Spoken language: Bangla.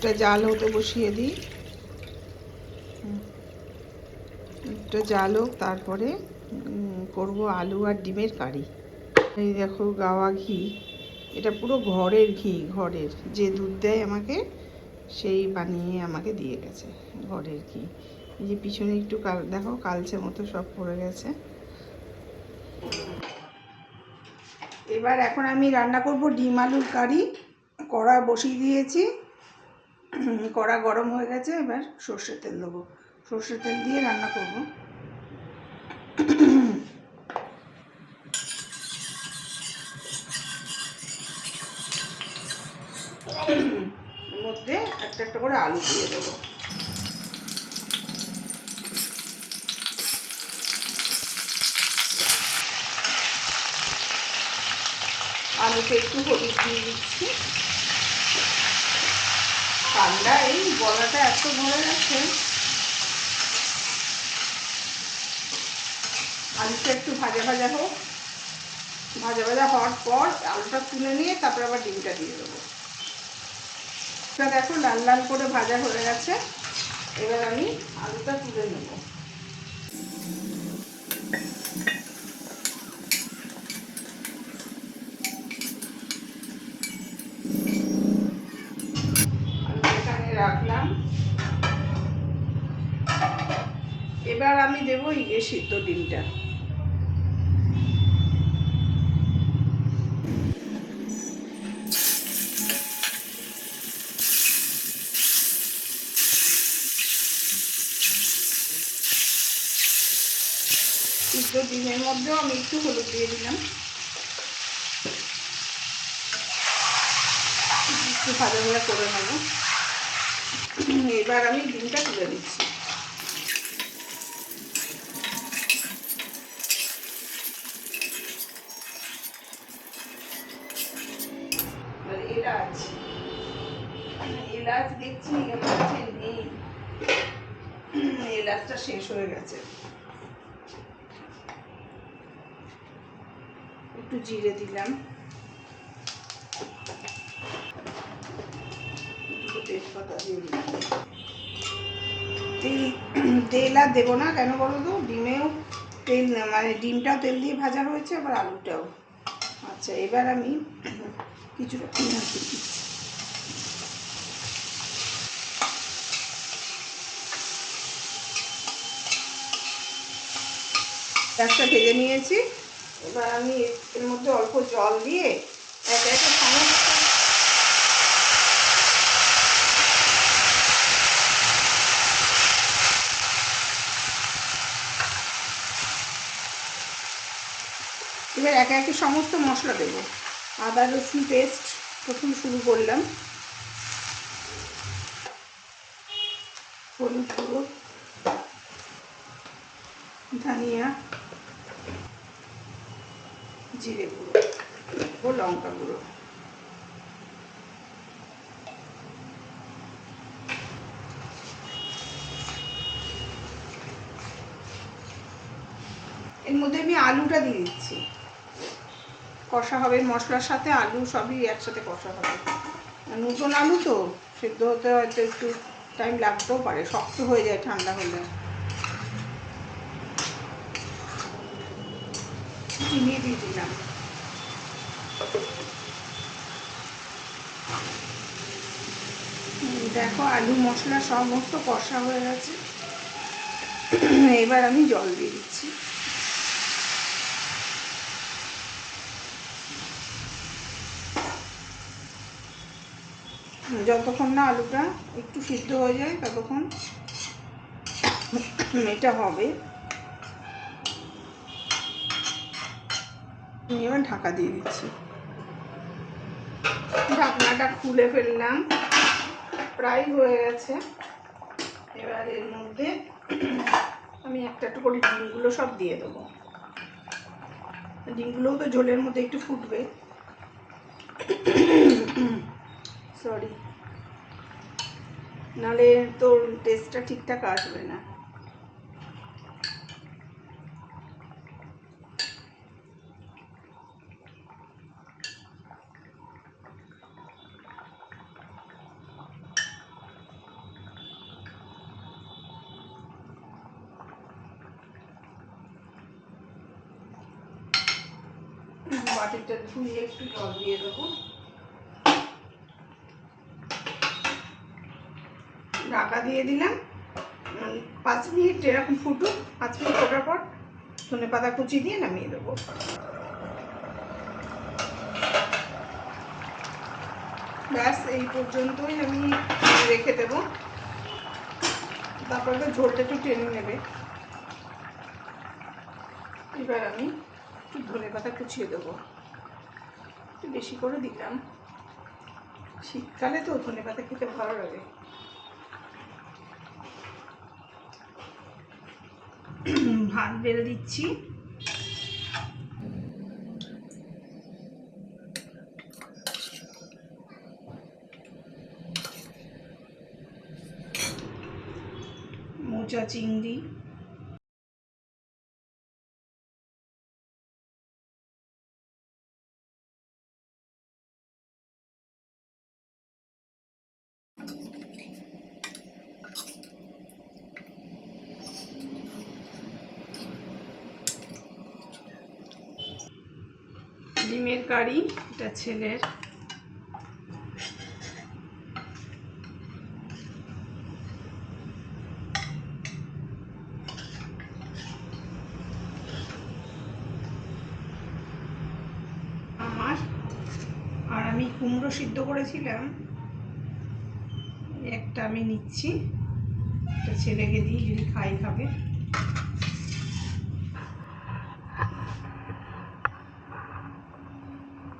দুধটা জাল হতে বসিয়ে দিই। দুধটা জাল হোক, তারপরে করব আলু আর ডিমের কারি। এই দেখো গাওয়া ঘি, এটা পুরো ঘরের ঘি, ঘরের যে দুধ দেয় আমাকে সেই বানিয়ে আমাকে দিয়ে গেছে, ঘরের ঘি। এই যে পিছনে একটু দেখো কালচে মতো সব পড়ে গেছে। এবার এখন আমি রান্না করব ডিম আলুর কারি। কড়া বসিয়ে দিয়েছি, কড়া গরম হয়ে গেছে। এবার সর্ষের তেল দেবো, সর্ষের তেল দিয়ে রান্না করব। এর মধ্যে একটা একটা করে আলু দিয়ে দেবো। আলুতে একটু হলুদ দিয়ে দিচ্ছি। ঠান্ডা, এই গলাটা এত ভরে গেছে। আলুটা একটু ভাজা ভাজা হোক, ভাজা ভাজা হওয়ার পর আলুটা তুলে নিয়ে তারপর আবার ডিমটা দিয়ে দেবো। এটা দেখো লাল লাল করে ভাজা হয়ে গেছে। এবার আমি আলুটা তুলে নেব। আলু এখানে রাখলাম। এবার আমি দেবো সিদ্ধ ডিমটা। সিদ্ধ ডিমের মধ্যেও আমি একটু হলুদ দিয়ে দিলাম, একটু ভাজা ভাজা করে নেব। এবার আমি ডিমটা তুলে দিচ্ছি। এলাচ, এলাচ দেখছি নেই, এলাচটা শেষ হয়ে গেছে। একটু জিরে দিলাম, দুটো তেজপাতা দিয়ে দিলাম। তেল আর দেবো না, কেন বলো তো, ডিমেও তেল, মানে ডিমটাও তেল দিয়ে ভাজা হয়েছে, আবার আলুটাও। আচ্ছা, এবার আমি কিছুটা পেঁয়াজ দিচ্ছি। পেঁয়াজটা ভেজে নিয়েছি। এবার আমি এর মধ্যে অল্প জল দিয়ে একে একে সমস্ত এবার একে একে সমস্ত মশলা দেবো। আদা রসুন পেস্ট প্রথম শুরু করলাম, হলুদ গুঁড়ো, ধনিয়া, জিরে গুঁড়ো ও লঙ্কা গুঁড়ো। এর মধ্যে আমি আলুটা দিয়ে দিচ্ছি, কষা হবে মশলার সাথে, আলু সবই একসাথে কষা হবে। নতুন আলু তো সেদ্ধ হতে হয়তো একটু টাইম লাগতেও পারে, শক্ত হয়ে যায় ঠান্ডা হলে। চিনি দিয়ে দিলাম। দেখো আলু মশলা সমস্ত কষা হয়ে গেছে। এবার আমি জল দিয়ে দিচ্ছি। যতক্ষণ না আলুটা একটু সিদ্ধ হয়ে যায় ততক্ষণ এটা হবে। এবার ঢাকা দিয়ে দিচ্ছি। ঢাকনাটা খুলে ফেললাম, প্রায় হয়ে গেছে। এবার এর মধ্যে আমি একটা একটা করে ডিমগুলো সব দিয়ে দেবো। ডিমগুলোও তো ঝোলের মধ্যে একটু ফুটবে। সরি, নাহলে তোর টেস্টটা ঠিকঠাক আসবে না। বাটিটা ধুয়ে একটু জল দিয়ে দেবো। ঢাকা দিয়ে দিলাম, 5 মিনিট এরকম ফুটুক। 5 মিনিট ফোটার পর ধনে পাতা কুচি দিয়ে নামিয়ে দেবো। ব্যাস এই পর্যন্তই আমি রেখে দেবো, তারপরে তো ঝোলটা একটু টেনে নেবে। এবার আমি একটু ধনে পাতা কুচিয়ে দেবো, একটু বেশি করে দিলাম, শীতকালে তো ধনে পাতা খেতে ভালো লাগে। ভাত বেড়ে দিচ্ছি। মোচা চিংড়ি, ডিমের কারি, এটা ছেলের। আমার আর আমি কুমড়ো সিদ্ধ করেছিলাম, একটা আমি নিচ্ছি, একটা ছেলেকে দিই, যদি খাই খাবে।